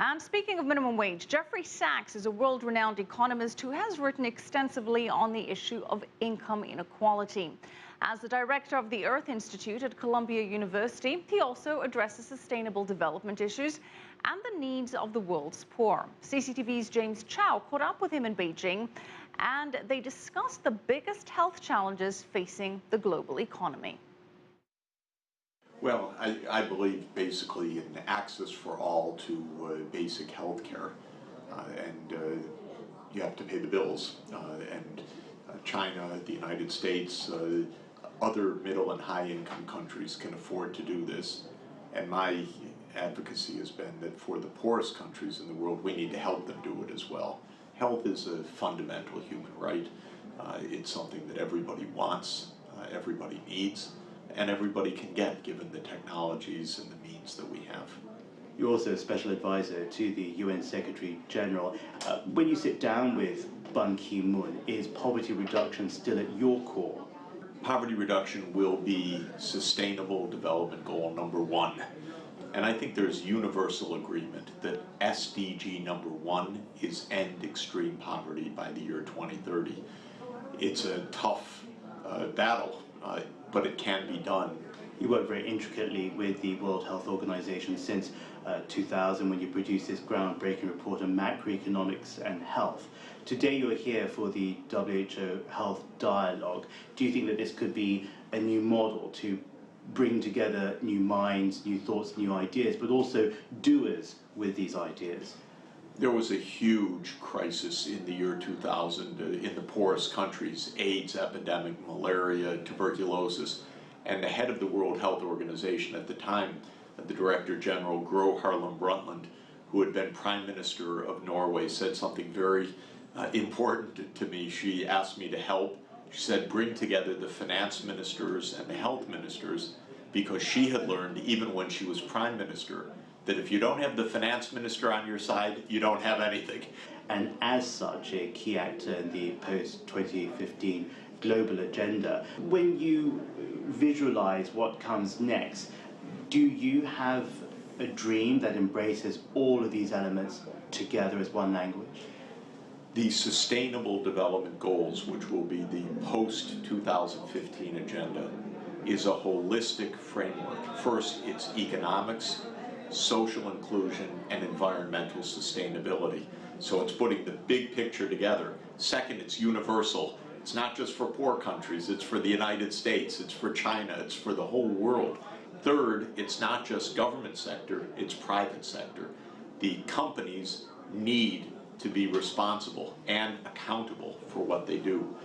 And speaking of minimum wage, Jeffery Sachs is a world-renowned economist who has written extensively on the issue of income inequality. As the director of the Earth Institute at Columbia University, he also addresses sustainable development issues and the needs of the world's poor. CCTV's James Chau caught up with him in Beijing, and they discussed the biggest health challenges facing the global economy. Well, I believe basically in access for all to basic health care, and you have to pay the bills. China, the United States, other middle and high income countries can afford to do this. And my advocacy has been that for the poorest countries in the world, we need to help them do it as well. Health is a fundamental human right. It's something that everybody wants, everybody needs, and everybody can get given the technologies and the means that we have. You're also a special advisor to the UN Secretary General. When you sit down with Ban Ki-moon, is poverty reduction still at your core? Poverty reduction will be Sustainable Development Goal #1. And I think there's universal agreement that SDG #1 is end extreme poverty by the year 2030. It's a tough battle, but it can be done. You work very intricately with the World Health Organization since 2000 when you produced this groundbreaking report on macroeconomics and health. Today you're here for the WHO Health Dialogue. Do you think that this could be a new model to bring together new minds, new thoughts, new ideas, but also doers with these ideas? There was a huge crisis in the year 2000 in the poorest countries: AIDS epidemic, malaria, tuberculosis. And the head of the World Health Organization at the time, the Director General Gro Harlem Brundtland, who had been Prime Minister of Norway, said something very important to me. She asked me to help. She said, bring together the finance ministers and the health ministers, because she had learned, even when she was Prime Minister, that if you don't have the finance minister on your side, you don't have anything. And as such, a key actor in the post-2015 global agenda, when you visualize what comes next, do you have a dream that embraces all of these elements together as one language? The Sustainable Development Goals, which will be the post-2015 agenda, is a holistic framework. First, it's economics, social inclusion, and environmental sustainability. So it's putting the big picture together. Second, it's universal. It's not just for poor countries, it's for the United States, it's for China, it's for the whole world. Third, it's not just government sector, it's private sector. The companies need to be responsible and accountable for what they do.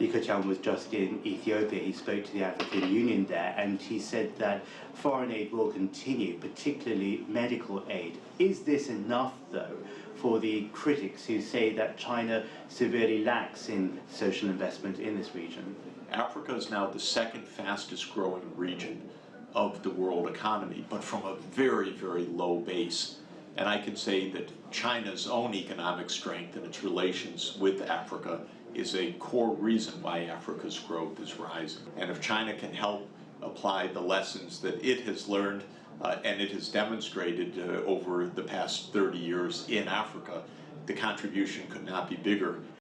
Li Keqiang was just in Ethiopia. He spoke to the African Union there, and he said that foreign aid will continue, particularly medical aid. Is this enough, though, for the critics who say that China severely lacks in social investment in this region? Africa is now the second fastest growing region of the world economy, but from a very, very low base. And I can say that China's own economic strength and its relations with Africa is a core reason why Africa's growth is rising. And if China can help apply the lessons that it has learned and it has demonstrated over the past 30 years in Africa, the contribution could not be bigger.